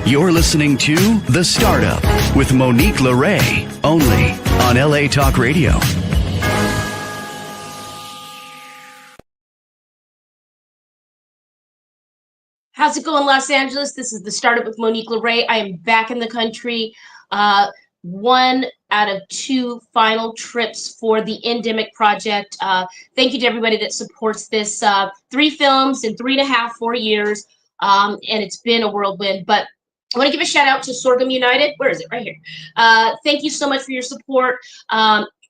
You're listening to The Startup with Monique Lore, only on LA Talk Radio. How's it going, Los Angeles? This is The Startup with Monique Lore. I am back in the country. One out of two final trips for the Endemic Project. Thank you to everybody that supports this. 3 films in 3.5, 4 years. And it's been a whirlwind. But I want to give a shout out to Sorghum United. Where is it? Right here. Thank you so much for your support.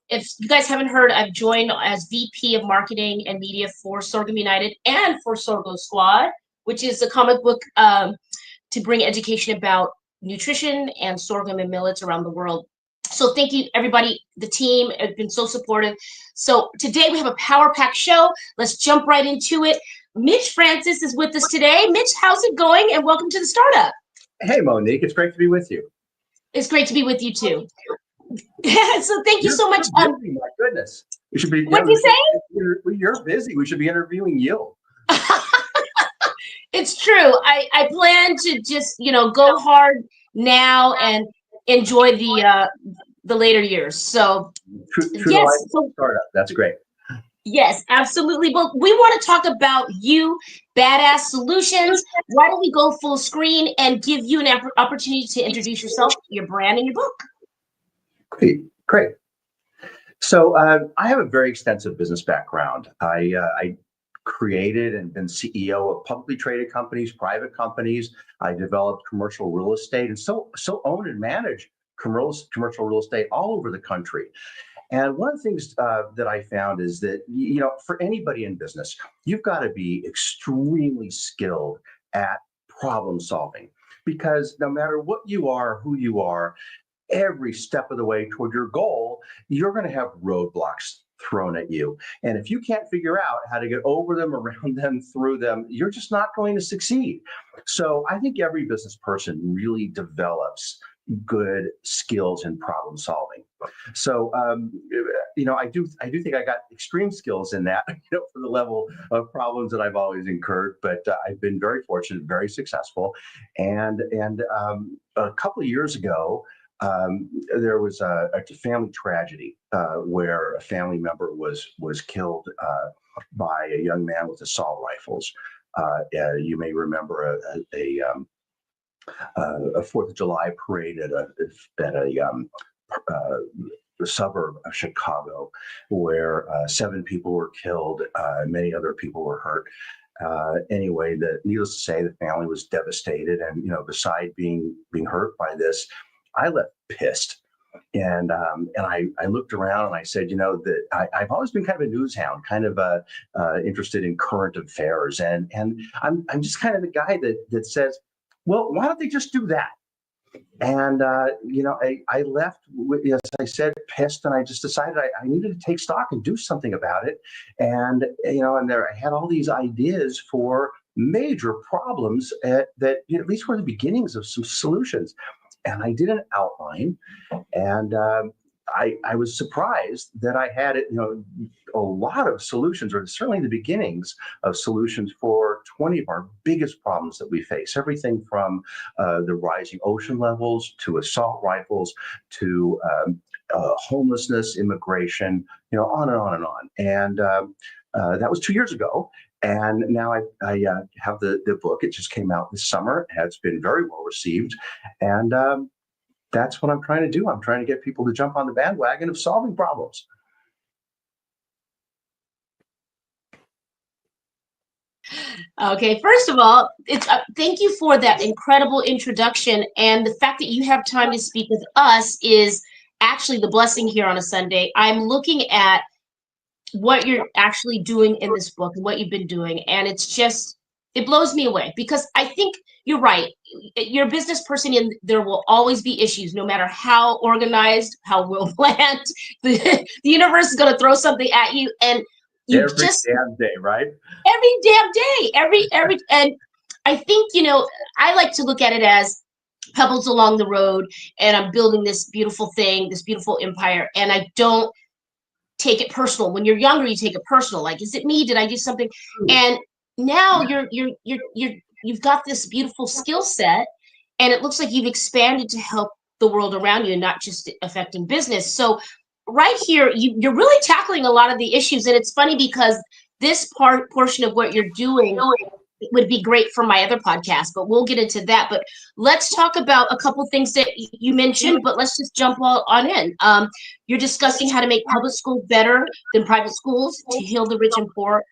If you guys haven't heard, I've joined as VP of Marketing and Media for Sorghum United and for Sorghum Squad, which is a comic book to bring education about nutrition and sorghum and millets around the world. So thank you, everybody. The team has been so supportive. So today we have a power-packed show. Let's jump right into it. Mitch Francis is with us today. Mitch, how's it going? And welcome to The Startup. Hey, Monique. It's great to be with you. It's great to be with you, too. So thank you so much. My goodness. We should be. What did you say? You're busy. We should be interviewing you. It's true. I plan to just, go hard now and enjoy the later years. So, True yes. Startup. That's great. Yes, absolutely. But we want to talk about you, Badass Solutions. Why don't we go full screen and give you an opportunity to introduce yourself, your brand, and your book? Great. So I have a very extensive business background. I created and been CEO of publicly traded companies, private companies. I developed commercial real estate and so owned and managed commercial real estate all over the country. And one of the things that I found is that, for anybody in business, you've got to be extremely skilled at problem solving, because no matter what you are, who you are, every step of the way toward your goal, you're going to have roadblocks thrown at you. And if you can't figure out how to get over them, around them, through them, you're just not going to succeed. So I think every business person really develops good skills in problem solving. So, I do think I got extreme skills in that, for the level of problems that I've always incurred, but I've been very fortunate, very successful. And a couple of years ago, there was a family tragedy where a family member was killed by a young man with assault rifles. You may remember a 4th of July parade at a suburb of Chicago, where 7 people were killed, many other people were hurt. Anyway, needless to say, the family was devastated, and beside being hurt by this, I left pissed. And I looked around and I said, that I've always been kind of a news hound, kind of interested in current affairs, and I'm just kind of the guy that says, well, why don't they just do that? And I left, as I said, pissed, and I just decided I needed to take stock and do something about it. And I had all these ideas for major problems that at least were the beginnings of some solutions. And I did an outline, and I was surprised that I had a lot of solutions, or certainly the beginnings of solutions for 20 of our biggest problems that we face. Everything from the rising ocean levels to assault rifles to homelessness, immigration, on and on and on. And that was 2 years ago. And now I have the book. It just came out this summer. It's been very well received. And that's what I'm trying to do. I'm trying to get people to jump on the bandwagon of solving problems. Okay, first of all, thank you for that incredible introduction. And the fact that you have time to speak with us is actually the blessing here on a Sunday. I'm looking at what you're actually doing in this book and what you've been doing. And it blows me away, because I think you're right. You're a business person, and there will always be issues, no matter how organized, how well planned. The universe is going to throw something at you, and every damn day, right? Every damn day, every, and I think, I like to look at it as pebbles along the road, and I'm building this beautiful thing, this beautiful empire, and I don't take it personal. When you're younger, you take it personal. Like, is it me? Did I do something? And now you've got this beautiful skill set, and it looks like you've expanded to help the world around you and not just affecting business. So right here, you're really tackling a lot of the issues. And it's funny because this portion of what you're doing would be great for my other podcast, but we'll get into that. But let's talk about a couple things that you mentioned, but let's just jump all on in. You're discussing how to make public schools better than private schools to heal the rich and poor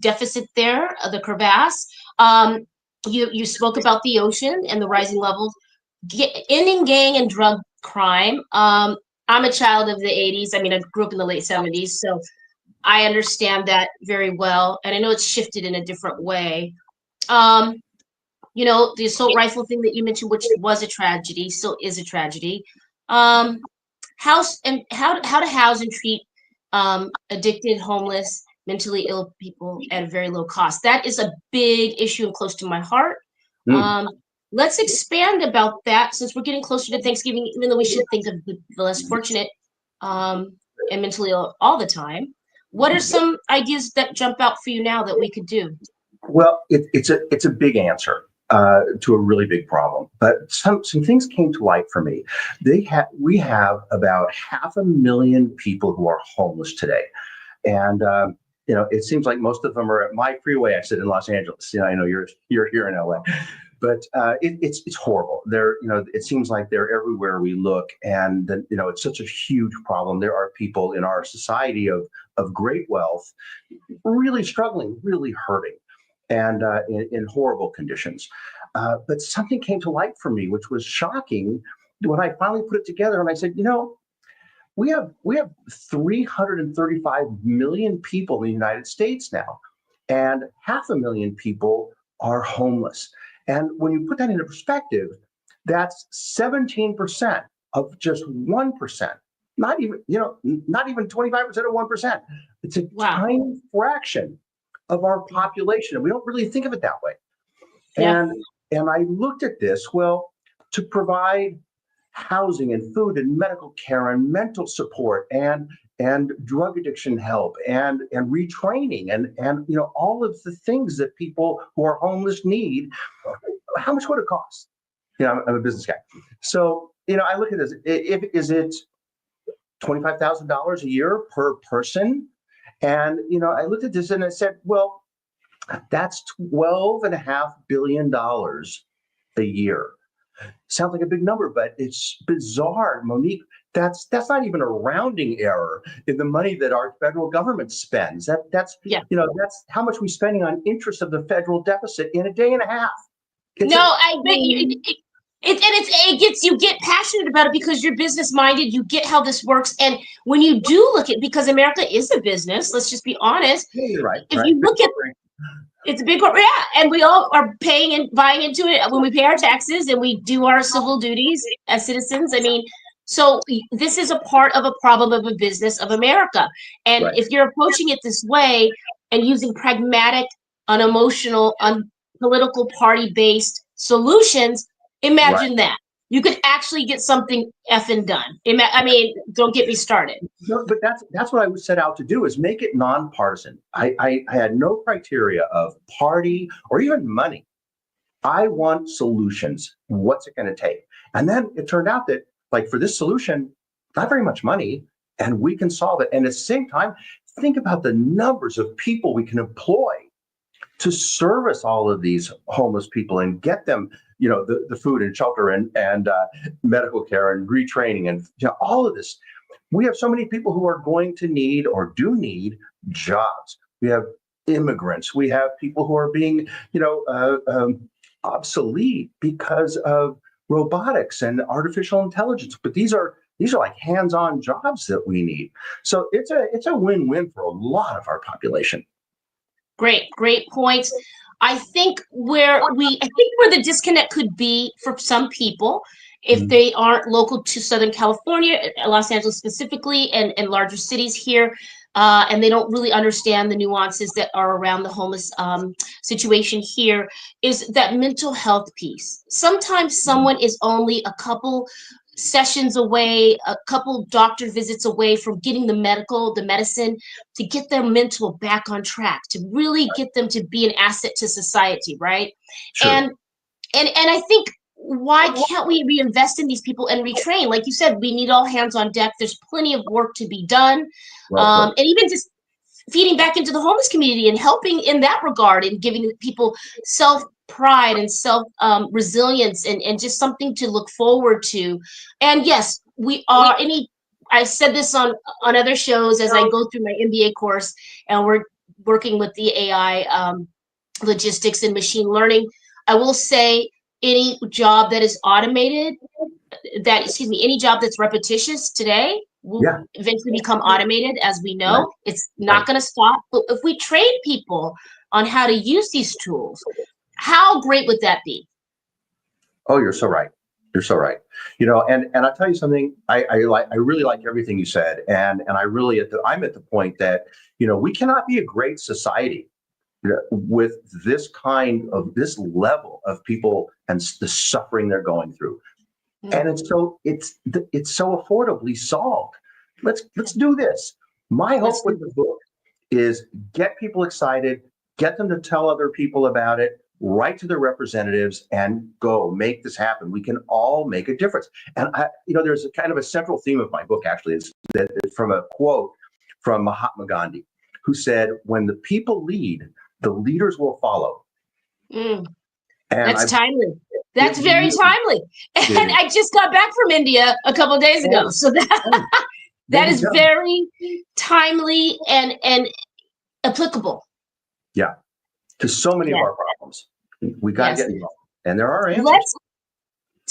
deficit there, the crevasse. You spoke about the ocean and the rising levels, ending gang and drug crime. I'm a child of the 80s. I mean, I grew up in the late 70s, so I understand that very well, and I know it's shifted in a different way. The assault rifle thing that you mentioned, which was a tragedy, still is a tragedy. How to house and treat addicted, homeless, mentally ill people at a very low cost. That is a big issue and close to my heart. Let's expand about that since we're getting closer to Thanksgiving, even though we should think of the less fortunate and mentally ill all the time. What are some ideas that jump out for you now that we could do? Well, it's a big answer to a really big problem, but some things came to light for me. We have about 500,000 people who are homeless today, and it seems like most of them are at my freeway exit in Los Angeles. I know you're here in LA, but it's horrible. It seems like they're everywhere we look, and it's such a huge problem. There are people in our society of great wealth really struggling, really hurting, and in horrible conditions. But something came to light for me, which was shocking when I finally put it together. And I said, we have 335 million people in the United States now, and 500,000 people are homeless. And when you put that into perspective, that's 17% of just 1%. Not even 25% of 1%. It's a tiny fraction of our population, and we don't really think of it that way. Yeah. And I looked at this, to provide housing and food and medical care and mental support and drug addiction help and retraining and all of the things that people who are homeless need. How much would it cost? I'm a business guy, so I look at this. Is it $25,000 a year per person? And I looked at this and I said, well, that's $12.5 billion a year. Sounds like a big number, but it's bizarre, Monique. That's not even a rounding error in the money that our federal government spends. That's how much we're spending on interest of the federal deficit in a day and a half. You get passionate about it because you're business minded. You get how this works, and when you do look at, because America is a business, let's just be honest. Yeah, you're right. If you look at, it's a big corporate, and we all are paying and buying into it when we pay our taxes and we do our civil duties as citizens. I mean, so this is a part of a problem of a business of America, and if you're approaching it this way and using pragmatic, unemotional, unpolitical, party-based solutions, imagine that. You could actually get something effing done. I mean, don't get me started. No, but that's what I would set out to do, is make it nonpartisan. I had no criteria of party or even money. I want solutions. What's it going to take? And then it turned out that, like, for this solution, not very much money, and we can solve it. And at the same time, think about the numbers of people we can employ to service all of these homeless people and get them, the food and shelter and medical care and retraining and all of this. We have so many people who are going to need or do need jobs. We have immigrants. We have people who are being, obsolete because of robotics and artificial intelligence. But these are like hands-on jobs that we need. So it's a win-win for a lot of our population. Great points. I think where the disconnect could be for some people, if they aren't local to Southern California, Los Angeles specifically, and larger cities here, and they don't really understand the nuances that are around the homeless situation here, is that mental health piece. Sometimes someone is only a couple sessions away, a couple doctor visits away from getting the medicine to get their mental back on track, to really get them to be an asset to society, right? Sure. And And I think, why can't we reinvest in these people and retrain? Like you said, we need all hands on deck. There's plenty of work to be done. Well, And even just feeding back into the homeless community and helping in that regard and giving people self pride and self resilience and just something to look forward to. And yes, we are I said this on other shows as I go through my MBA course, and we're working with the AI logistics and machine learning. I will say, any job that is automated, any job that's repetitious today will eventually become automated, as we know. Right. It's not going to stop. But if we train people on how to use these tools, how great would that be? Oh, you're so right. You're so right. You know, and I'll tell you something. I really like everything you said, and I really I'm at the point that, you know, we cannot be a great society with this level of people and the suffering they're going through. And it's so affordably solved. Let's do this. My hope with the book is get people excited, get them to tell other people about it, write to their representatives, and go make this happen. We can all make a difference. And there's a kind of a central theme of my book, actually, is that from a quote from Mahatma Gandhi, who said, "When the people lead, the leaders will follow." That's timely. That's very timely. And I just got back from India a couple of days ago. So that is very timely and applicable. Yeah. To so many of our problems. We got to get involved. And there are answers.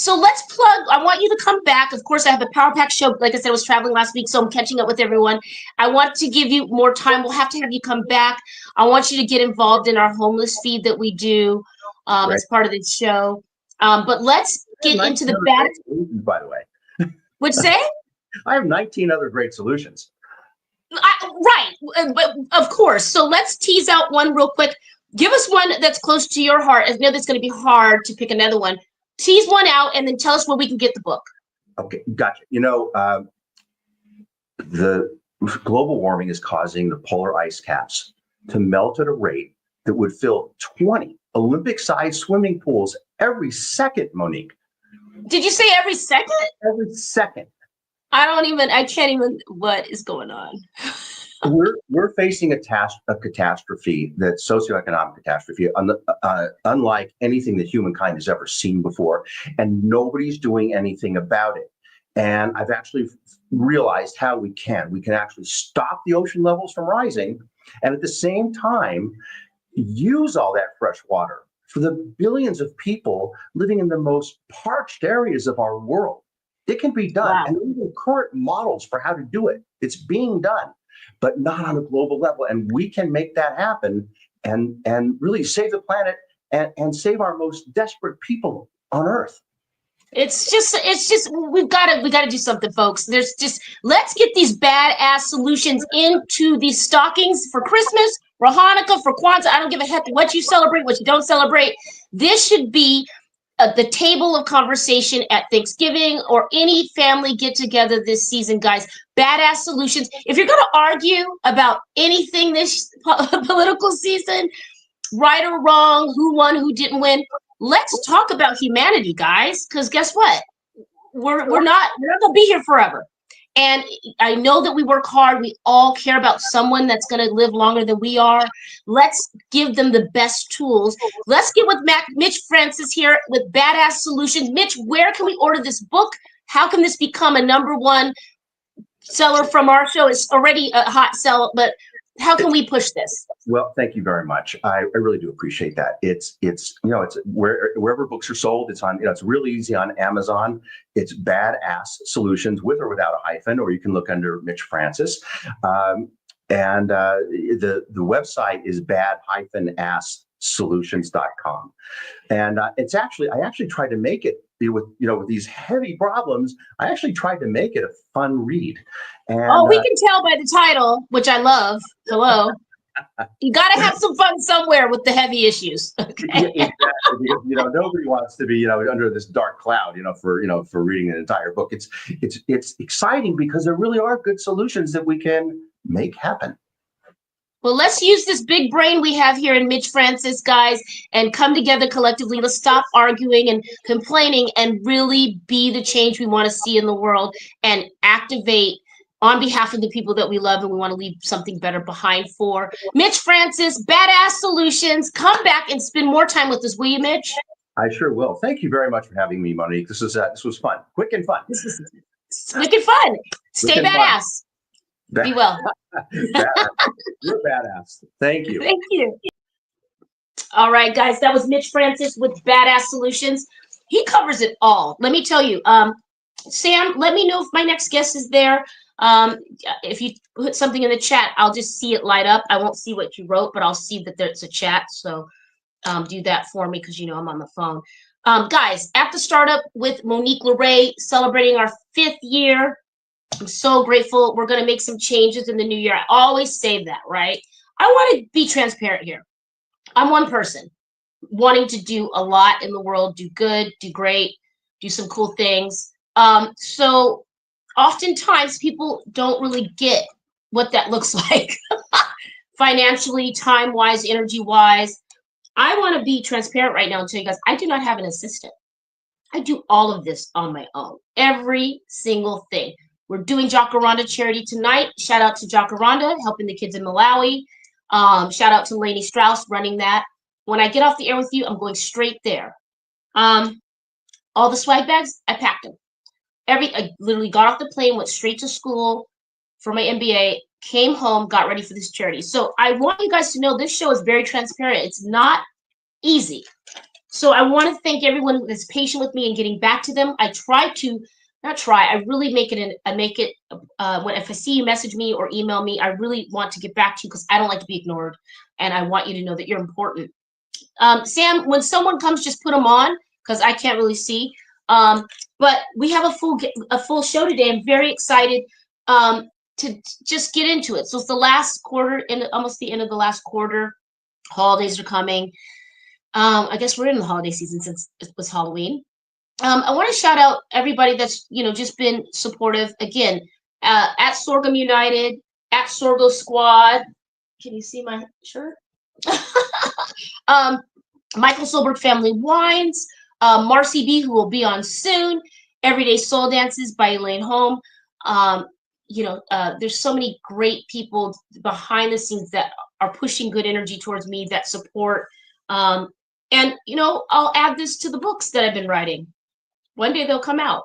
Let's plug. I want you to come back. Of course, I have a Power Pack show. Like I said, I was traveling last week, so I'm catching up with everyone. I want to give you more time. We'll have to have you come back. I want you to get involved in our homeless feed that we do as part of this show. But let's get into the bad. By the way, what'd you say? I have 19 other great solutions. Right, but of course. So let's tease out one real quick. Give us one that's close to your heart. I know that's going to be hard to pick another one. Tease one out and then tell us where we can get the book. Okay, gotcha. You know, the global warming is causing the polar ice caps to melt at a rate that would fill 20 Olympic-sized swimming pools every second, Monique. Did you say every second? Every second. I can't even, what is going on? We're facing a catastrophe, that's socioeconomic catastrophe, unlike anything that humankind has ever seen before, and nobody's doing anything about it. And I've actually realized how we can actually stop the ocean levels from rising, and at the same time, use all that fresh water for the billions of people living in the most parched areas of our world. It can be done. Wow. And even current models for how to do it. It's being done, but not on a global level. And we can make that happen and really save the planet and save our most desperate people on Earth. It's just we gotta do something, folks. Let's get these badass solutions into these stockings for Christmas, for Hanukkah, for Kwanzaa. I don't give a heck what you celebrate, what you don't celebrate. This should be the table of conversation at Thanksgiving or any family get together this season, guys. Badass solutions. If you're going to argue about anything this political season, right or wrong, who won, who didn't win, let's talk about humanity, guys. Because guess what? We're not going to be here forever. And I know that we work hard. We all care about someone that's going to live longer than we are. Let's give them the best tools. Let's get with Mitch Francis here with Badass Solutions. Mitch, where can we order this book? How can this become a #1 seller from our show? It's already a hot sell, but how can we push this? Well, thank you very much. I really do appreciate that. It's wherever books are sold. It's on. It's really easy on Amazon. It's Badass Solutions with or without a hyphen, or you can look under Mitch Francis. And the website is bad-asssolutions.com. And I actually tried to make it with these heavy problems. I actually tried to make it a fun read. And, we can tell by the title, which I love. Hello. You got to have some fun somewhere with the heavy issues. Okay? Yeah, exactly. Because, nobody wants to be, under this dark cloud, for reading an entire book. It's exciting because there really are good solutions that we can make happen. Well, let's use this big brain we have here in Mitch Francis, guys, and come together collectively. Let's stop arguing and complaining and really be the change we want to see in the world and activate on behalf of the people that we love and we want to leave something better behind for. Mitch Francis, Badass Solutions. Come back and spend more time with us, will you, Mitch? I sure will. Thank you very much for having me, Monique. This was fun, quick and fun. This is wicked fun. Stay badass. Be well. Badass. You're badass. Thank you. Thank you. All right, guys, that was Mitch Francis with Badass Solutions. He covers it all. Let me tell you, Sam, let me know if my next guest is there. If you put something in the chat, I'll just see it light up. I won't see what you wrote, but I'll see that there's a chat. So do that for me because, you know, I'm on the phone. Guys, at the startup with Monique Lore, celebrating our 5th year. I'm so grateful. We're going to make some changes in the new year. I always say that, right? I want to be transparent here. I'm one person wanting to do a lot in the world, do good, do great, do some cool things. So oftentimes people don't really get what that looks like financially, time-wise, energy-wise. I want to be transparent right now and tell you guys, I do not have an assistant. I do all of this on my own, every single thing. We're doing Jacaranda charity tonight. Shout out to Jacaranda, helping the kids in Malawi. Shout out to Lainey Strauss running that. When I get off the air with you, I'm going straight there. All the swag bags, I packed them. I literally got off the plane, went straight to school for my MBA, came home, got ready for this charity. So I want you guys to know this show is very transparent. It's not easy. So I want to thank everyone that's patient with me and getting back to them. I really make it, if I see you message me or email me, I really want to get back to you because I don't like to be ignored. And I want you to know that you're important. Sam, when someone comes, just put them on because I can't really see. But we have a full show today. I'm very excited to just get into it. So it's the last quarter, almost the end of the last quarter. Holidays are coming. I guess we're in the holiday season since it was Halloween. I want to shout out everybody that's, just been supportive. Again, at Sorghum United, at Sorgo Squad. Can you see my shirt? Michael Solberg Family Wines, Marcy B, who will be on soon, Everyday Soul Dances by Elaine Holm. There's so many great people behind the scenes that are pushing good energy towards me, that support. And, I'll add this to the books that I've been writing. One day they'll come out.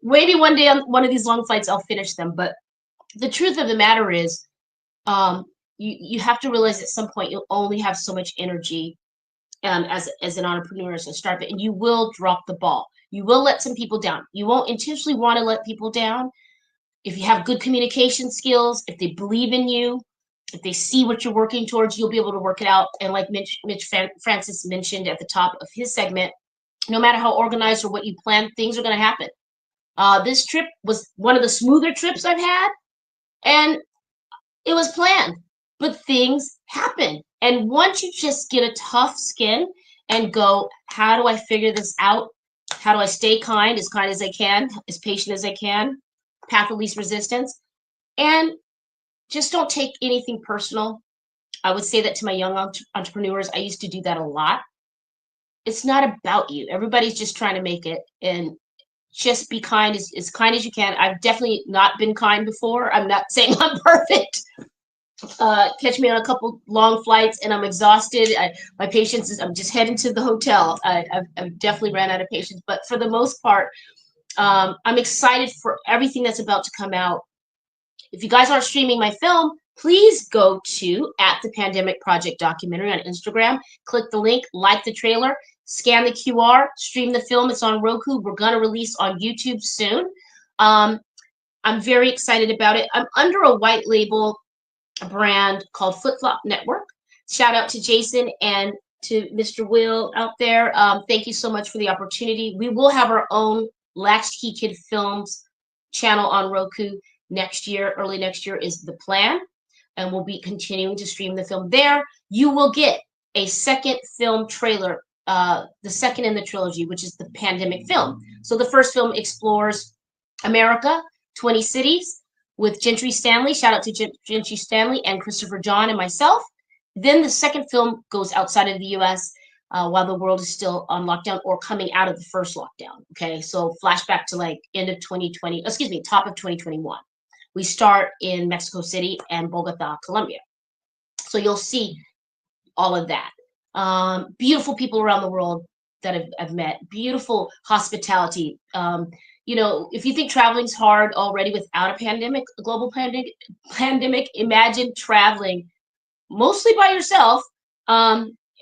Maybe one day on one of these long flights, I'll finish them. But the truth of the matter is, you have to realize at some point you'll only have so much energy as an entrepreneur, as a startup, and you will drop the ball. You will let some people down. You won't intentionally want to let people down. If you have good communication skills, if they believe in you, if they see what you're working towards, you'll be able to work it out. And like Mitch Francis mentioned at the top of his segment, no matter how organized or what you plan, things are going to happen. This trip was one of the smoother trips I've had, and it was planned, but things happen. And once you just get a tough skin and go, how do I figure this out? How do I stay kind as I can, as patient as I can, path of least resistance, and just don't take anything personal. I would say that to my young entrepreneurs. I used to do that a lot. It's not about you. Everybody's just trying to make it, and just be kind as kind as you can. I've definitely not been kind before. I'm not saying I'm perfect. Catch me on a couple long flights and I'm exhausted. My patience is, I'm just heading to the hotel. I've definitely ran out of patience, but for the most part, I'm excited for everything that's about to come out. If you guys aren't streaming my film, please go to @the_pandemic_project documentary on Instagram. Click the link, like the trailer, scan the QR, stream the film. It's on Roku. We're going to release on YouTube soon. I'm very excited about it. I'm under a white label brand called Flip Flop Network. Shout out to Jason and to Mr. Will out there. Thank you so much for the opportunity. We will have our own Latchkey Kid Films channel on Roku next year. Early next year is the plan, and we'll be continuing to stream the film there. You will get a second film trailer, the second in the trilogy, which is the pandemic film. So the first film explores America, 20 cities. with Gentry Stanley. Shout out to Gentry Stanley and Christopher John and myself. Then the second film goes outside of the U.S. While the world is still on lockdown or coming out of the first lockdown. Okay, so flashback to like end of 2020, excuse me, top of 2021. We start in Mexico City and Bogota, Colombia. So you'll see all of that. Beautiful people around the world that I've met, beautiful hospitality. You know, if you think traveling's hard already without a pandemic, a global pandemic, imagine traveling mostly by yourself,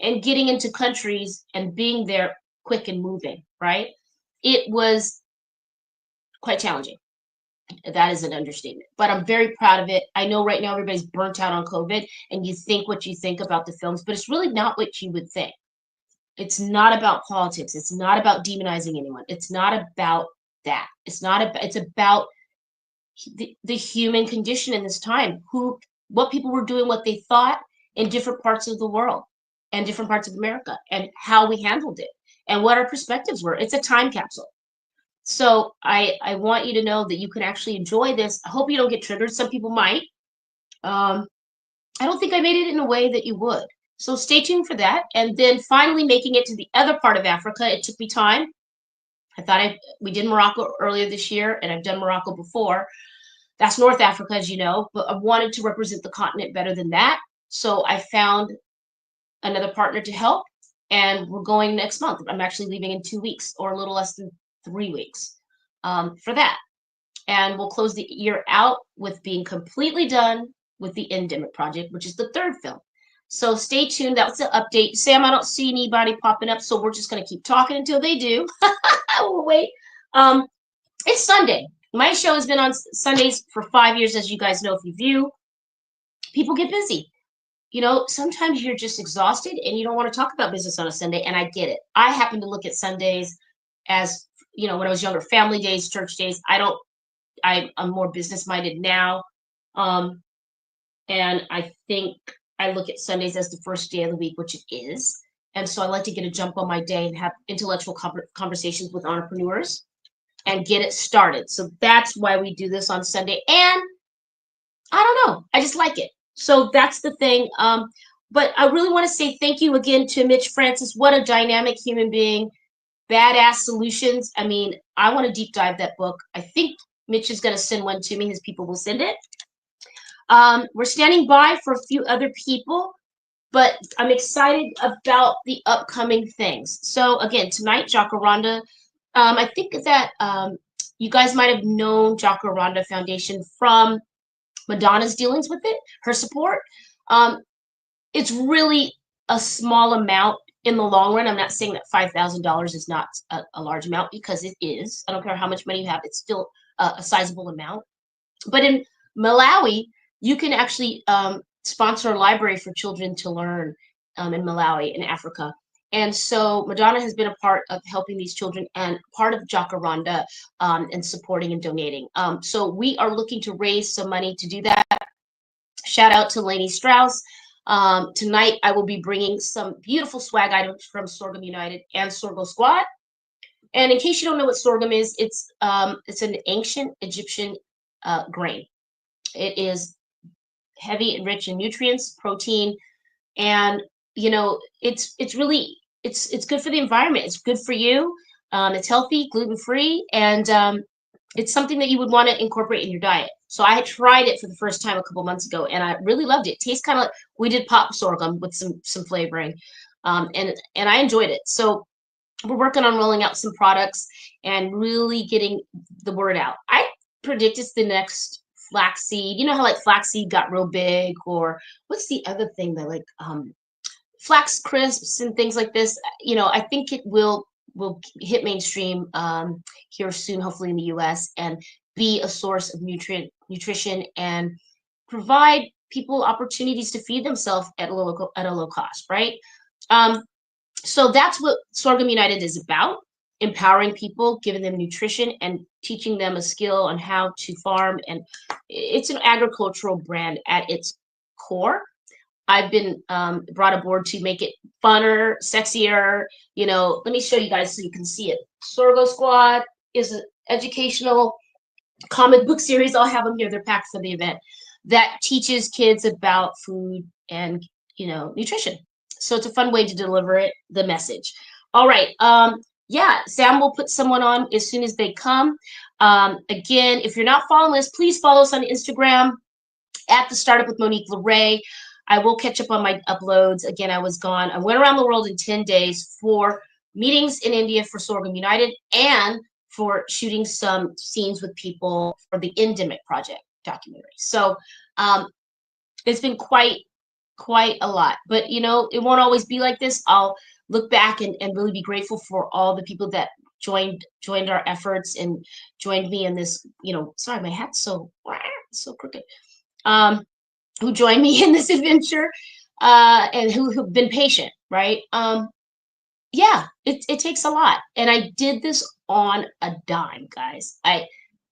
and getting into countries and being there quick and moving, right? It was quite challenging. That is an understatement, but I'm very proud of it. I know right now everybody's burnt out on COVID and you think what you think about the films, but it's really not what you would think. It's not about politics. It's not about demonizing anyone. It's not about that. It's about the human condition in this time, what people were doing, what they thought in different parts of the world and different parts of America, and how we handled it and what our perspectives were. It's a time capsule. So I want you to know that you can actually enjoy this. I hope you don't get triggered. Some people might. I don't think I made it in a way that you would. So stay tuned for that. And then finally making it to the other part of Africa. It took me time. We did Morocco earlier this year, and I've done Morocco before. That's North Africa, as you know, but I wanted to represent the continent better than that. So I found another partner to help, and we're going next month. I'm actually leaving in 2 weeks, or a little less than 3 weeks, for that. And we'll close the year out with being completely done with the Endemic Project, which is the third film. So stay tuned. That was the update. Sam, I don't see anybody popping up, so we're just going to keep talking until they do. We'll wait. It's Sunday. My show has been on Sundays for 5 years, as you guys know if you view. People get busy. You know, sometimes you're just exhausted and you don't want to talk about business on a Sunday, and I get it. I happen to look at Sundays as, you know, when I was younger, family days, church days. I'm more business-minded now. And I think I look at Sundays as the first day of the week, which it is. And so I like to get a jump on my day and have intellectual conversations with entrepreneurs and get it started. So that's why we do this on Sunday. And I don't know, I just like it. So that's the thing. But I really want to say thank you again to Mitch Francis. What a dynamic human being. Badass solutions. I mean, I want to deep dive that book. I think Mitch is going to send one to me. His people will send it. We're standing by for a few other people, but I'm excited about the upcoming things. So again, tonight, Jacaranda. I think that you guys might have known Jacaranda Foundation from Madonna's dealings with it, her support. It's really a small amount in the long run. I'm not saying that $5,000 is not a large amount, because it is. I don't care how much money you have, it's still a sizable amount. But in Malawi, you can actually sponsor a library for children to learn in Malawi, in Africa. And so Madonna has been a part of helping these children and part of Jacaranda, and supporting and donating. So we are looking to raise some money to do that. Shout out to Lainey Strauss. Tonight, I will be bringing some beautiful swag items from Sorghum United and Sorghum Squad. And in case you don't know what sorghum is, it's an ancient Egyptian grain. It is heavy and rich in nutrients, protein, and you know it's really it's good for the environment. It's good for you. It's healthy, gluten-free, and it's something that you would want to incorporate in your diet. So I had tried it for the first time a couple months ago, and I really loved it. It tastes kind of like, we did pop sorghum with some flavoring, and I enjoyed it. So we're working on rolling out some products and really getting the word out. I predict it's the next flaxseed. You know how like flaxseed got real big, or what's the other thing that like flax crisps and things like this. You know, I think it will hit mainstream here soon, hopefully in the US, and be a source of nutrition and provide people opportunities to feed themselves at a low cost, right? So that's what Sorghum United is about: empowering people, giving them nutrition, and teaching them a skill on how to farm. And it's an agricultural brand at its core. I've been brought aboard to make it funner, sexier. You know, let me show you guys so you can see it. Sorghum Squad is an educational comic book series. I'll have them here. They're packed for the event that teaches kids about food and, nutrition. So it's a fun way to deliver the message. All right. Yeah, Sam will put someone on as soon as they come. Again, if you're not following us, please follow us on Instagram at the Startup with Monique Lore. I will catch up on my uploads. Again, I was gone. I went around the world in 10 days for meetings in India for Sorghum United and for shooting some scenes with people for the Endemic Project documentary. So it's been quite a lot. But, it won't always be like this. I'll look back and really be grateful for all the people that joined our efforts and joined me in this, sorry, my hat's so crooked. Who joined me in this adventure and who've been patient, right? Yeah, it takes a lot. And I did this on a dime, guys.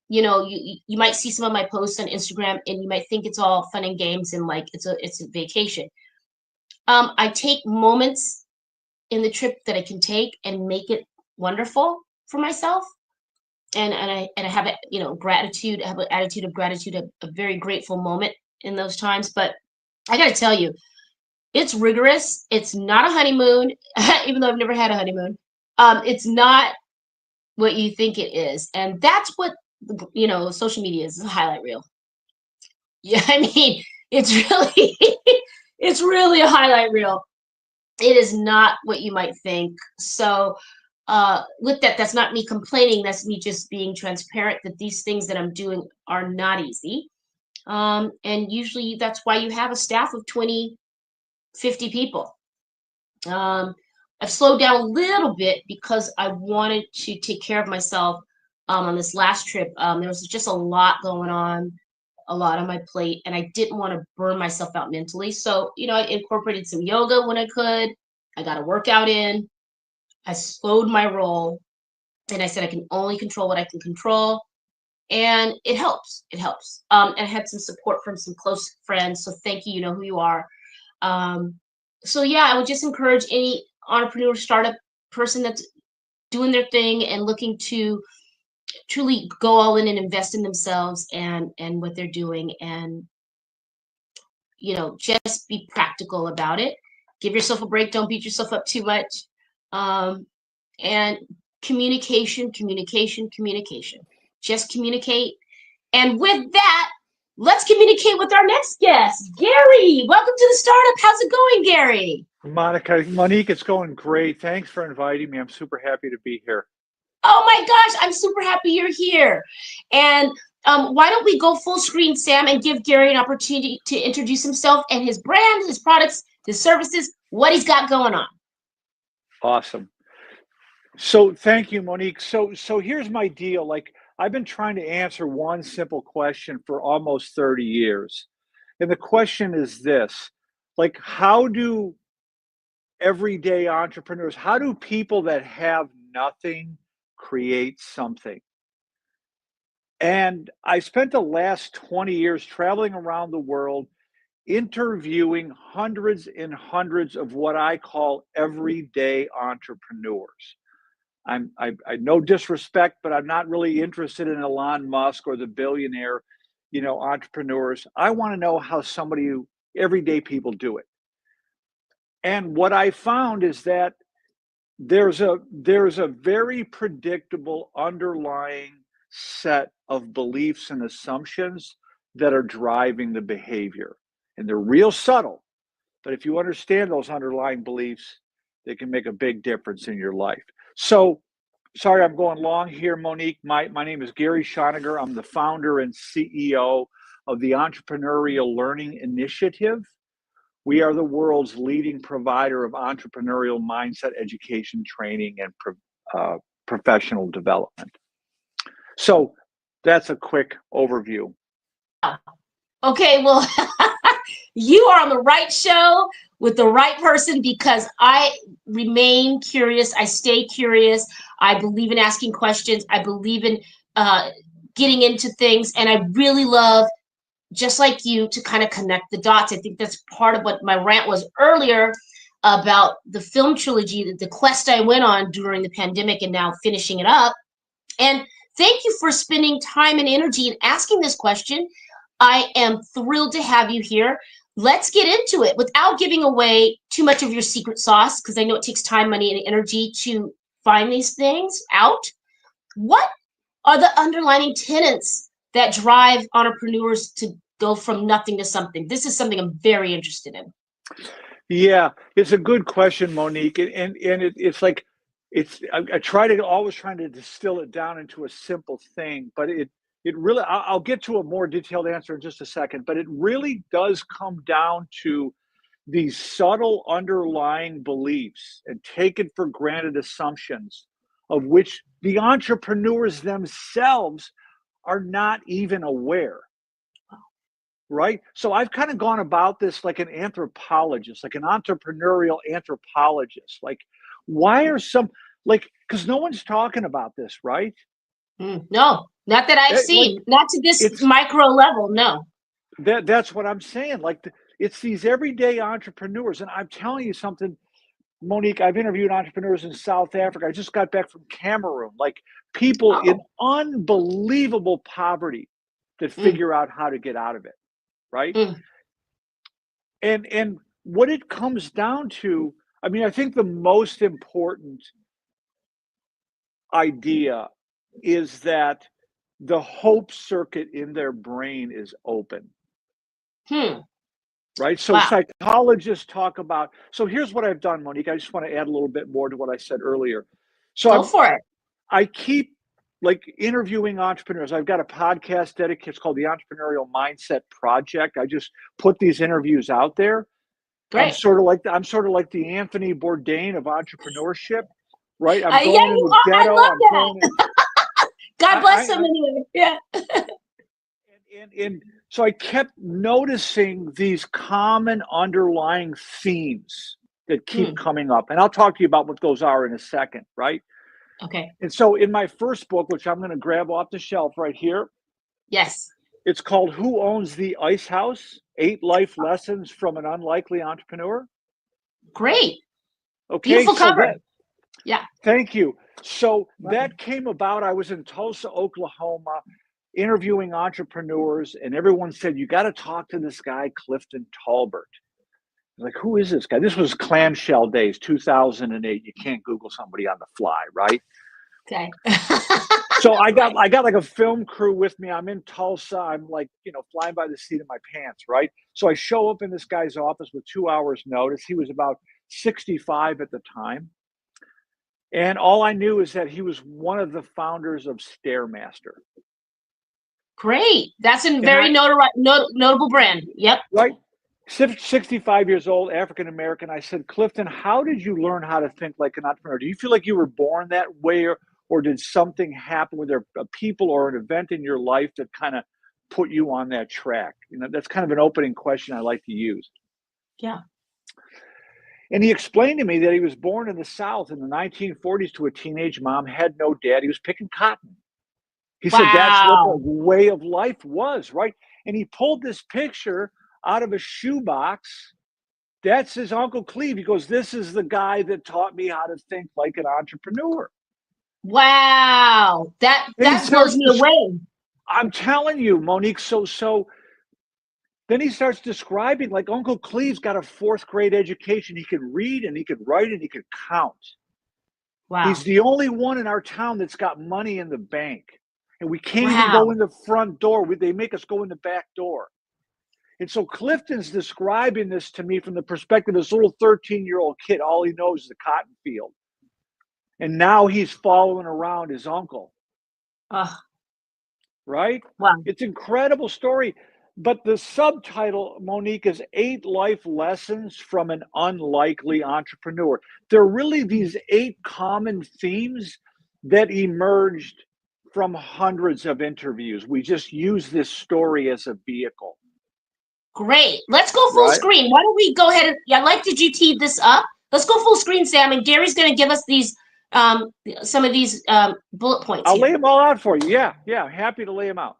You might see some of my posts on Instagram and you might think it's all fun and games and like it's a vacation. I take moments in the trip that I can take and make it wonderful for myself. And I have gratitude. I have an attitude of gratitude, a very grateful moment in those times. But I got to tell you, it's rigorous. It's not a honeymoon, even though I've never had a honeymoon. It's not what you think it is. And that's what, social media is a highlight reel. Yeah, I mean, it's really, it's really a highlight reel. It is not what you might think. So with that, that's not me complaining. That's me just being transparent that these things that I'm doing are not easy. And usually that's why you have a staff of 20, 50 people. I've slowed down a little bit because I wanted to take care of myself on this last trip. There was just a lot going on, a lot on my plate, and I didn't want to burn myself out mentally. So, I incorporated some yoga when I could. I got a workout in. I slowed my roll, and I said I can only control what I can control. And it helps. It helps. And I had some support from some close friends. So thank you. You know who you are. So yeah, I would just encourage any entrepreneur, startup person that's doing their thing and looking to truly go all in and invest in themselves and what they're doing, and just be practical about it. Give yourself a break. Don't beat yourself up too much. And communication. Just communicate. And with that, let's communicate with our next guest, Gary. Welcome to the Startup. How's it going, Gary? Monique, it's going great. Thanks for inviting me. I'm super happy to be here. Oh my gosh, I'm super happy you're here. And why don't we go full screen, Sam, and give Gary an opportunity to introduce himself and his brand, his products, his services, what he's got going on. Awesome. So thank you, Monique. So here's my deal. Like, I've been trying to answer one simple question for almost 30 years. And the question is this, like, how do everyday entrepreneurs, how do people that have nothing create something? And I spent the last 20 years traveling around the world, interviewing hundreds and hundreds of what I call everyday entrepreneurs. I no disrespect, but I'm not really interested in Elon Musk or the billionaire, entrepreneurs. I want to know how everyday people do it. And what I found is that there's a very predictable underlying set of beliefs and assumptions that are driving the behavior. And they're real subtle. But if you understand those underlying beliefs, they can make a big difference in your life. So, sorry, I'm going long here, Monique. My name is Gary Schoniger. I'm the founder and CEO of the Entrepreneurial Learning Initiative. We are the world's leading provider of entrepreneurial mindset education, training, and professional development. So that's a quick overview. Okay, well, you are on the right show with the right person, because I remain curious. I stay curious. I believe in asking questions. I believe in getting into things. And I really love, just like you, to kind of connect the dots. I think that's part of what my rant was earlier about the film trilogy, the quest I went on during the pandemic and now finishing it up. And Thank you for spending time and energy in asking this question. I am thrilled to have you here. Let's get into it without giving away too much of your secret sauce, because I know it takes time, money, and energy to find these things out. What are the underlying tenets that drive entrepreneurs to go from nothing to something? This is something I'm very interested in. Yeah, it's a good question, Monique, it's like I try to always trying to distill it down into a simple thing, but it really I'll get to a more detailed answer in just a second, but it really does come down to these subtle underlying beliefs and taken for granted assumptions of which the entrepreneurs themselves are not even aware. Right? So I've kind of gone about this like an anthropologist, like an entrepreneurial anthropologist. Like, why are some, like, because no one's talking about this, right? No, not that I've seen, Like, not to this it's micro level. No. that's what I'm saying. Like, it's these everyday entrepreneurs. And I'm telling you something, Monique, I've interviewed entrepreneurs in South Africa. I just got back from Cameroon, like people in unbelievable poverty that figure out how to get out of it. Right. And what it comes down to, I mean, I think the most important idea is that the hope circuit in their brain is open. Right. So psychologists talk about, so here's what I've done, Monique. I just want to add a little bit more to what I said earlier. So go for it. I keep like interviewing entrepreneurs. I've got a podcast dedicated, it's called the Entrepreneurial Mindset Project. I just put these interviews out there. Great. I'm sort of like the Anthony Bourdain of entrepreneurship, right? I'm yeah, going in the ghetto. I love that. God bless him anyway. Yeah. And so I kept noticing these common underlying themes that keep coming up. And I'll talk to you about what those are in a second, right? Okay. And so in my first book, which I'm going to grab off the shelf right here. Yes. It's called Who Owns the Ice House? 8 Life Lessons from an Unlikely Entrepreneur. Great. Okay. Beautiful cover. Yeah. Thank you. So that came about. I was in Tulsa, Oklahoma, interviewing entrepreneurs, and everyone said, you got to talk to this guy, Clifton Talbert. Like, who is this guy? This was clamshell days, 2008. You can't Google somebody on the fly, right? Okay. So I got like a film crew with me. I'm in Tulsa. I'm like, flying by the seat of my pants, right? So I show up in this guy's office with 2 hours notice. He was about 65 at the time. And all I knew is that he was one of the founders of Stairmaster. Great. That's a very notable brand. Yep. Right. 65 years old, African-American. I said, Clifton, how did you learn how to think like an entrepreneur? Do you feel like you were born that way, or did something happen? Were there people or an event in your life that kind of put you on that track? That's kind of an opening question I like to use. Yeah. And he explained to me that he was born in the South in the 1940s to a teenage mom, had no dad. He was picking cotton. He said that's what the way of life was, right? And he pulled this picture out of a shoebox. That's his Uncle Cleve. He goes, this is the guy that taught me how to think like an entrepreneur. Wow. That blows me away. I'm telling you, Monique. So then he starts describing, like, Uncle Cleve's got a 4th grade education. He could read and he could write and he could count. Wow. He's the only one in our town that's got money in the bank. And we can't even go in the front door. They make us go in the back door. And so Clifton's describing this to me from the perspective of this little 13-year-old kid. All he knows is a cotton field. And now he's following around his uncle. Right? Wow. It's an incredible story. But the subtitle, Monique, is 8 Life Lessons from an Unlikely Entrepreneur. There are really these 8 common themes that emerged from hundreds of interviews. We just use this story as a vehicle. Great. Let's go full screen. Why don't we go ahead and, I like that you teed this up. Let's go full screen, Sam, and Gary's going to give us these, some of these bullet points. I'll lay them all out for you. Yeah. Happy to lay them out.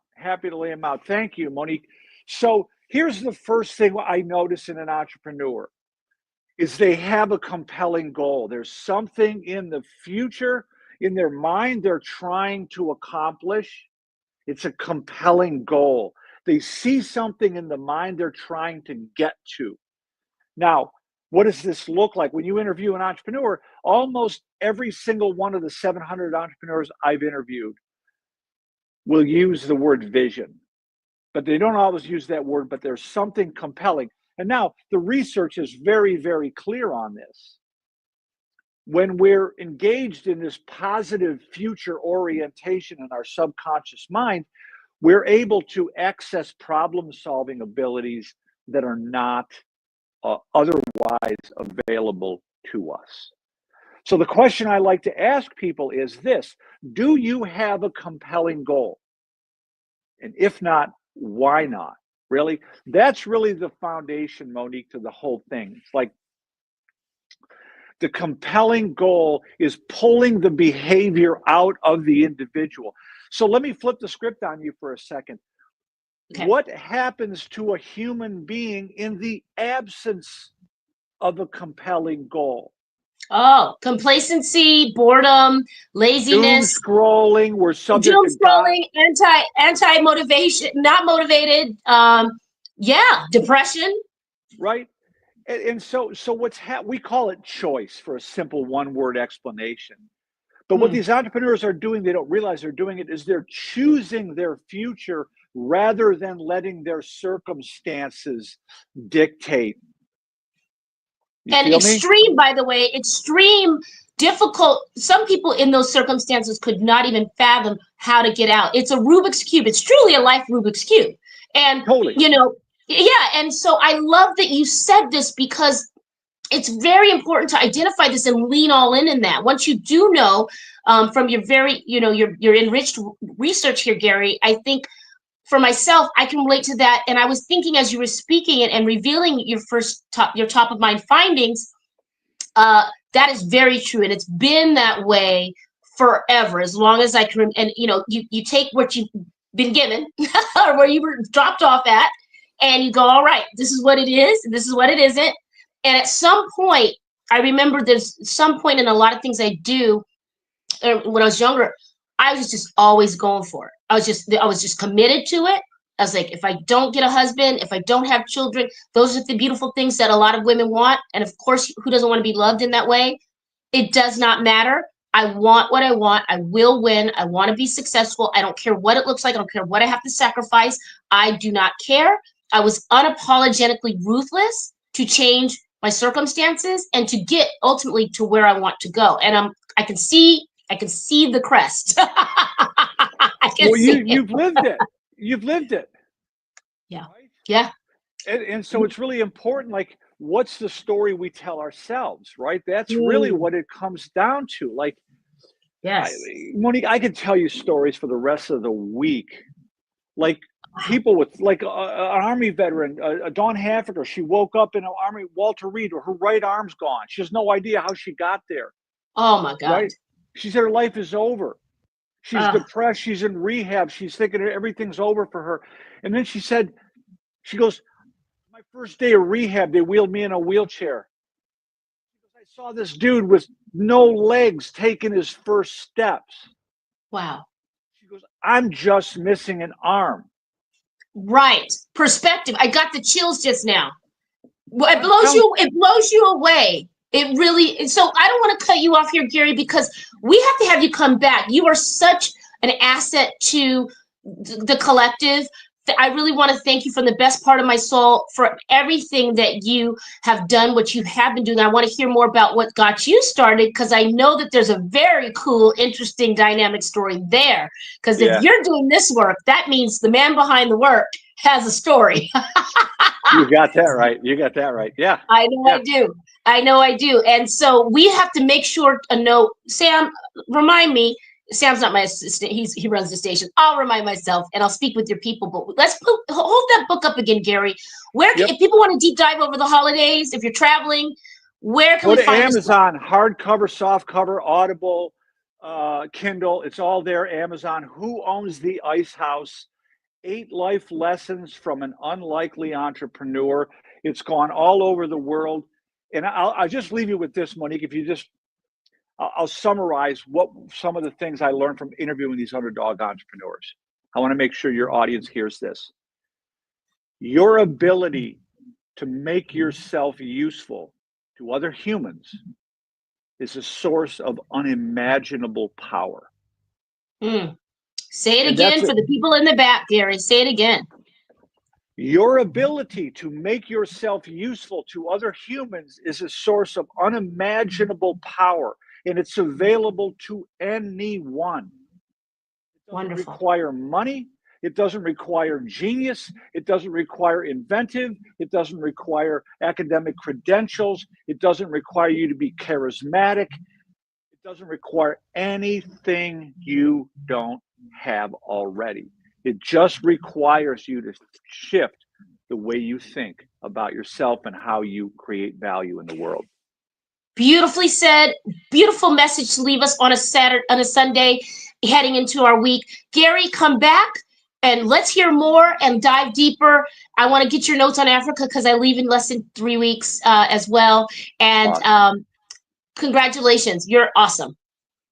Thank you, Monique. So here's the first thing I notice in an entrepreneur is they have a compelling goal. There's something in the future, in their mind they're trying to accomplish. It's a compelling goal. They see something in the mind they're trying to get to. Now, what does this look like? When you interview an entrepreneur, almost every single one of the 700 entrepreneurs I've interviewed will use the word vision. But they don't always use that word, but there's something compelling. And now the research is very, very clear on this. When we're engaged in this positive future orientation in our subconscious mind, we're able to access problem-solving abilities that are not otherwise available to us. So the question I like to ask people is this: do you have a compelling goal? And if not, why not? Really? That's really the foundation, Monique, to the whole thing. It's like the compelling goal is pulling the behavior out of the individual. So let me flip the script on you for a second. Okay. What happens to a human being in the absence of a compelling goal? Oh, complacency, boredom, laziness, doom scrolling. We're subject doom to scrolling, anti motivation, not motivated. Yeah, depression. Right. And so what's we call it choice for a simple one-word explanation. But what these entrepreneurs are doing, they don't realize they're doing it, is they're choosing their future rather than letting their circumstances dictate. And extreme, by the way, extreme, difficult. Some people in those circumstances could not even fathom how to get out. It's a Rubik's Cube. It's truly a life Rubik's Cube. And, totally. you know, yeah. And so I love that you said this, because it's very important to identify this and lean all in that. Once you do know from your very, you know, your enriched research here, Gary, I think for myself, I can relate to that. And I was thinking as you were speaking and revealing your top of mind findings, that is very true. And it's been that way forever, as long as I can. And, you know, you take what you've been given or where you were dropped off at, and you go, all right, this is what it is, and this is what it isn't. And at some point, I remember there's some point in a lot of things I do when I was younger, I was just always going for it. I was just committed to it. I was like, if I don't get a husband, if I don't have children, those are the beautiful things that a lot of women want. And of course, who doesn't want to be loved in that way? It does not matter. I want what I want. I will win. I want to be successful. I don't care what it looks like. I don't care what I have to sacrifice. I do not care. I was unapologetically ruthless to change my circumstances and to get ultimately to where I want to go. And I can see the crest. You've lived it. You've lived it. Yeah. Right? Yeah. And so it's really important, like, what's the story we tell ourselves, right? That's really what it comes down to. Like, yes, Monique, I could tell you stories for the rest of the week. Like, people with, like, an Army veteran, Dawn Haffiker, she woke up in an Army, Walter Reed, her right arm's gone. She has no idea how she got there. Oh, my God. Right? She said her life is over. She's depressed. She's in rehab. She's thinking everything's over for her. And then she said, she goes, my first day of rehab, they wheeled me in a wheelchair. I saw this dude with no legs taking his first steps. Wow. She goes, I'm just missing an arm. Right. Perspective. I got the chills just now. It blows you away. It really, so I don't want to cut you off here, Gary, because we have to have you come back. You are such an asset to the collective. I really want to thank you from the best part of my soul for everything that you have done, what you have been doing. I want to hear more about what got you started, because I know that there's a very cool, interesting, dynamic story there. Because if you're doing this work, that means the man behind the work has a story. You got that right. You got that right. Yeah. I know I do. I know I do. And so we have to make sure to know, Sam, remind me, Sam's not my assistant. He runs the station. I'll remind myself and I'll speak with your people. But let's hold that book up again, Gary. Where if people want to deep dive over the holidays, if you're traveling, where can we find Amazon, hardcover, softcover, Audible, Kindle. It's all there. Amazon. Who Owns the Ice House? 8 life lessons from an unlikely entrepreneur. It's gone all over the world. And I'll just leave you with this, Monique. I'll summarize what some of the things I learned from interviewing these underdog entrepreneurs. I want to make sure your audience hears this. Your ability to make yourself useful to other humans is a source of unimaginable power. Say it again for the people in the back, Gary. Say it again. Your ability to make yourself useful to other humans is a source of unimaginable power, and it's available to anyone. It doesn't require money. It doesn't require genius. It doesn't require inventive. It doesn't require academic credentials. It doesn't require you to be charismatic. It doesn't require anything you don't have already. It just requires you to shift the way you think about yourself and how you create value in the world. Beautifully said. Beautiful message to leave us on a Sunday, heading into our week. Gary, come back and let's hear more and dive deeper. I want to get your notes on Africa because I leave in less than 3 weeks as well. And awesome. Congratulations. You're awesome.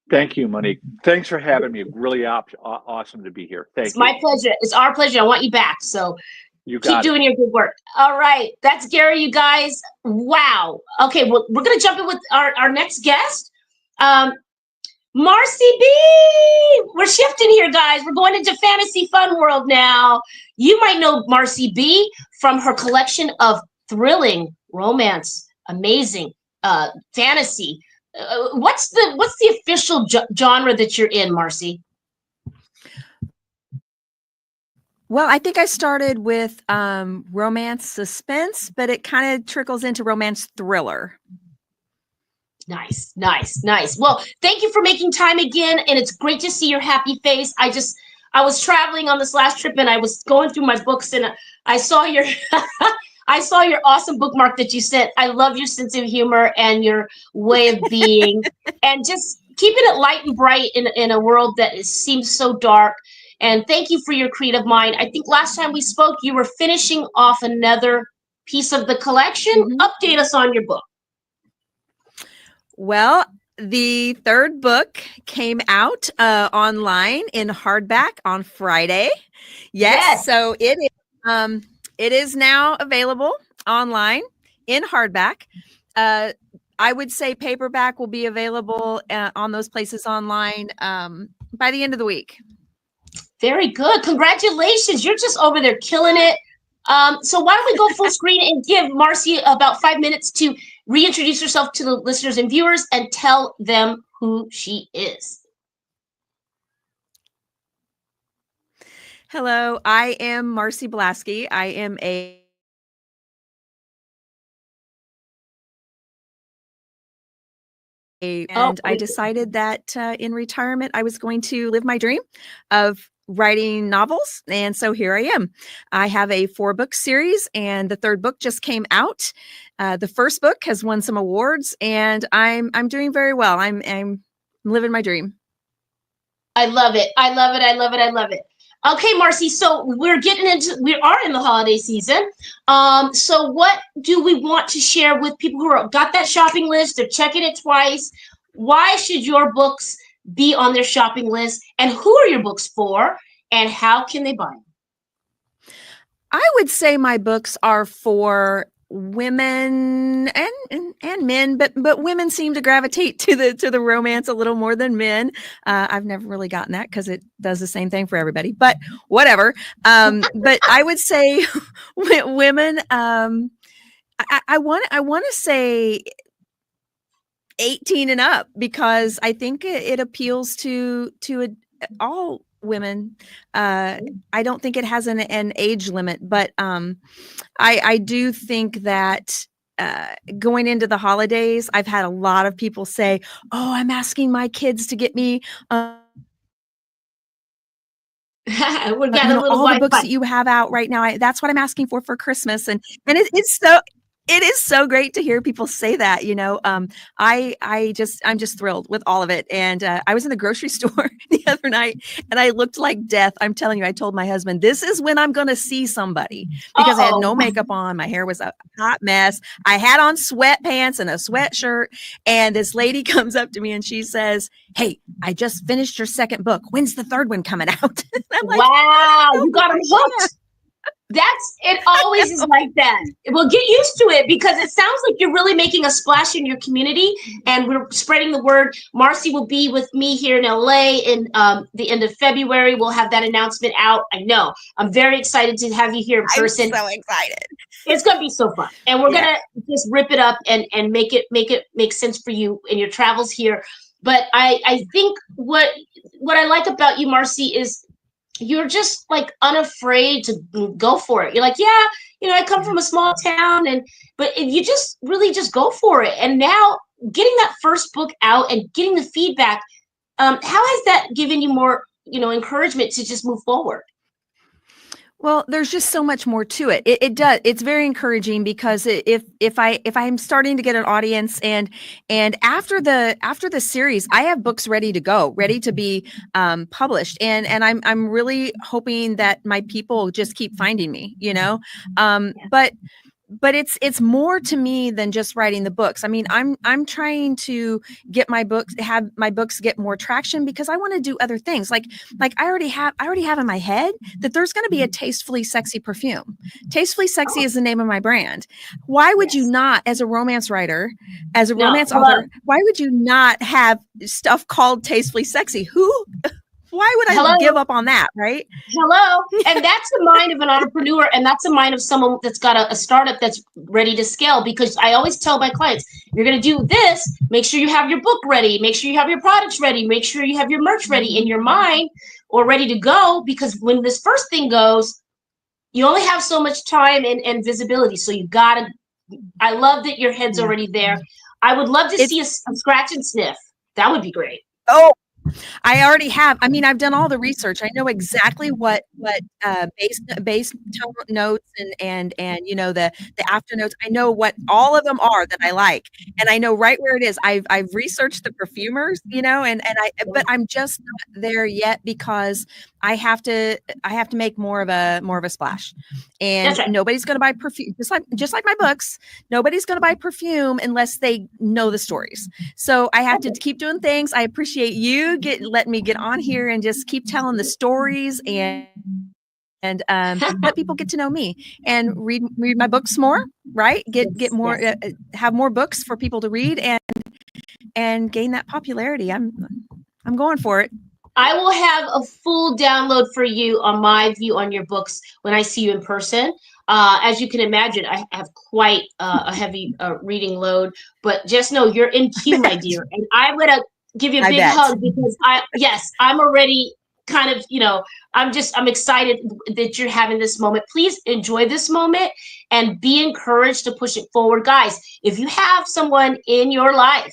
Thank you, Monique. Thanks for having me. Really awesome to be here. Thank you. It's my pleasure. It's our pleasure. I want you back. So keep doing your good work. All right. That's Gary, you guys. Wow. Okay. Well, we're going to jump in with our next guest. Marcy B. We're shifting here, guys. We're going into fantasy fun world now. You might know Marcy B. from her collection of thrilling romance, amazing fantasy. What's the official genre that you're in, Marcy? Well, I think I started with romance suspense, but it kind of trickles into romance thriller. Nice, nice, nice. Well, thank you for making time again, and it's great to see your happy face. I was traveling on this last trip, and I was going through my books, and I saw your I saw your awesome bookmark that you sent. I love your sense of humor and your way of being, and just keeping it light and bright in a world that seems so dark. And thank you for your creative mind. I think last time we spoke, you were finishing off another piece of the collection. Mm-hmm. Update us on your book. Well, the third book came out online in hardback on Friday. Yes. So it is now available online in hardback. I would say paperback will be available on those places online by the end of the week. Very good. Congratulations. You're just over there killing it. So why don't we go full screen and give Marcy about 5 minutes to reintroduce herself to the listeners and viewers and tell them who she is. Hello, I am Marcy Blasky. I am I decided that in retirement, I was going to live my dream of writing novels. And so here I am. I have a 4-book series, and the third book just came out. The first book has won some awards, and I'm doing very well. I'm living my dream. I love it. I love it. I love it. I love it. Okay, Marcy. So we are in the holiday season. So what do we want to share with people who got that shopping list? They're checking it twice. Why should your books be on their shopping list? And who are your books for? And how can they buy them? I would say my books are for women and men, but women seem to gravitate to the romance a little more than men. I've never really gotten that because it does the same thing for everybody, but whatever. But I would say women, I want to say 18 and up, because I think it appeals to all women. I don't think it has an age limit, but I do think that going into the holidays, I've had a lot of people say, "Oh, I'm asking my kids to get me all the books that you have out right now. That's what I'm asking for Christmas," and it's It is so great to hear people say that, you know. I'm just thrilled with all of it. And I was in the grocery store the other night and I looked like death. I'm telling you, I told my husband, this is when I'm going to see somebody, because I had no makeup on. My hair was a hot mess. I had on sweatpants and a sweatshirt. And this lady comes up to me and she says, "Hey, I just finished your second book. When's the third one coming out?" And I'm like, wow, you got them hooked. It always is like that. Well, get used to it, because it sounds like you're really making a splash in your community, and we're spreading the word. Marcy will be with me here in LA in the end of February. We'll have that announcement out. I know. I'm very excited to have you here in person. I'm so excited. It's going to be so fun. And we're going to just rip it up and make it make sense for you in your travels here. But I think what I like about you, Marcy, is you're just like unafraid to go for it. You're like, yeah, you know, I come from a small town, but if you just really just go for it. And now getting that first book out and getting the feedback, how has that given you more, you know, encouragement to just move forward? Well, there's just so much more to it. It does. It's very encouraging, because if I'm starting to get an audience, and after the series, I have books ready to go, ready to be published, and I'm really hoping that my people just keep finding me, you know. But it's more to me than just writing the books. I mean, I'm trying to have my books get more traction, because I want to do other things. Like I already have in my head that there's going to be a Tastefully Sexy perfume. Tastefully Sexy is the name of my brand. Why would you not, as a romance writer, as a romance author, why would you not have stuff called Tastefully Sexy? Why would I give up on that, right? Hello. And that's the mind of an entrepreneur, and that's the mind of someone that's got a startup that's ready to scale. Because I always tell my clients, you're going to do this, make sure you have your book ready, make sure you have your products ready, make sure you have your merch ready in your mind or ready to go. Because when this first thing goes, you only have so much time and visibility. So you got to, I love that your head's already there. I would love to see a scratch and sniff. That would be great. Oh, I already have. I mean, I've done all the research. I know exactly what base tone notes and you know the after notes. I know what all of them are that I like, and I know right where it is. I've researched the perfumers, you know, but I'm just not there yet, because I have to make more of a splash, and nobody's going to buy perfume. Just like my books, nobody's going to buy perfume unless they know the stories. So I have to keep doing things. I appreciate you letting me get on here and just keep telling the stories and let people get to know me and read my books more. Right? Get more, have more books for people to read and gain that popularity. I'm going for it. I will have a full download for you on my view on your books when I see you in person. As you can imagine, I have quite a heavy reading load, but just know you're in queue, my dear. And I'm going to give you a big hug, because I'm already kind of, you know, I'm excited that you're having this moment. Please enjoy this moment and be encouraged to push it forward. Guys, if you have someone in your life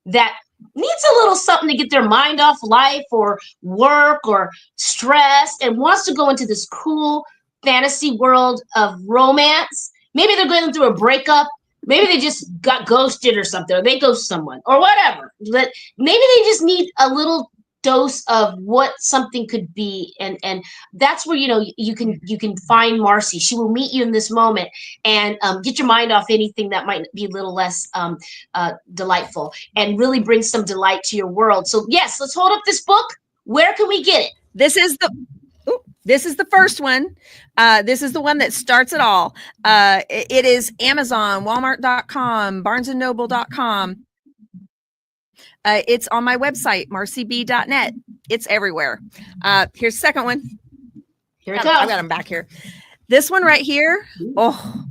that needs a little something to get their mind off life or work or stress and wants to go into this cool fantasy world of romance, maybe they're going through a breakup, maybe they just got ghosted or something, or they ghost someone or whatever, maybe they just need a little dose of what something could be, and that's where, you know, you can find Marcy. She will meet you in this moment and get your mind off anything that might be a little less delightful, and really bring some delight to your world. So yes, let's hold up this book. Where can we get it? This is the first one. This is the one that starts it all. It is Amazon, Walmart.com, BarnesandNoble.com. It's on my website, marcyb.net. It's everywhere. Here's the second one. Here it goes. I've got them back here. This one right here. Oh,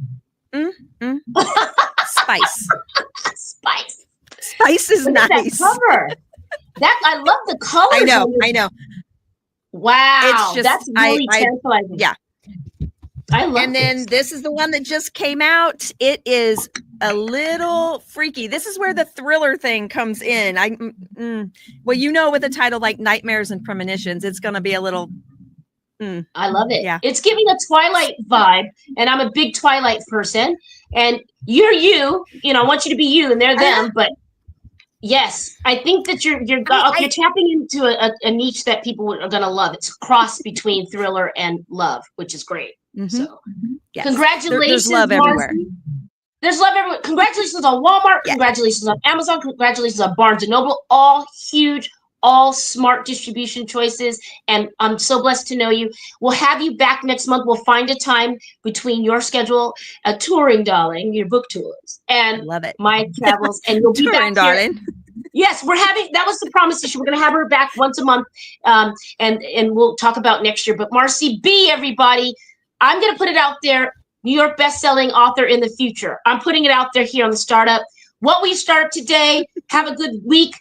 spice. Spice is nice. That cover. I love the colors. I know. Wow, that's really tantalizing. Yeah. I love And then this is the one that just came out. It is a little freaky. This is where the thriller thing comes in. Well, you know, with a title like Nightmares and Premonitions, it's going to be a little. I love it. Yeah. It's giving a Twilight vibe, and I'm a big Twilight person. And you're you. You know, I want you to be you, and they're them. But yes, I think that you're tapping into a niche that people are going to love. It's a cross between thriller and love, which is great. So, Yes. congratulations, there's love everywhere. Marcy. There's love everywhere. Congratulations on Walmart. Yes. Congratulations on Amazon. Congratulations on Barnes & Noble. All huge, all smart distribution choices. And I'm so blessed to know you. We'll have you back next month. We'll find a time between your schedule, touring, darling, your book tours, and Love it. my travels. And you'll be Touring, back here. darling. Yes, that was the promise issue. We're going to have her back once a month. And we'll talk about next year. But Marcy B., everybody, I'm going to put it out there. New York best-selling author in the future. I'm putting it out there here on the Startup. What we start today. Have a good week.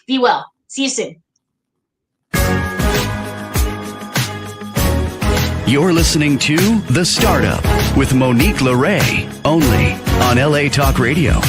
Be well. See you soon. You're listening to The Startup with Monique Lore, only on LA Talk Radio.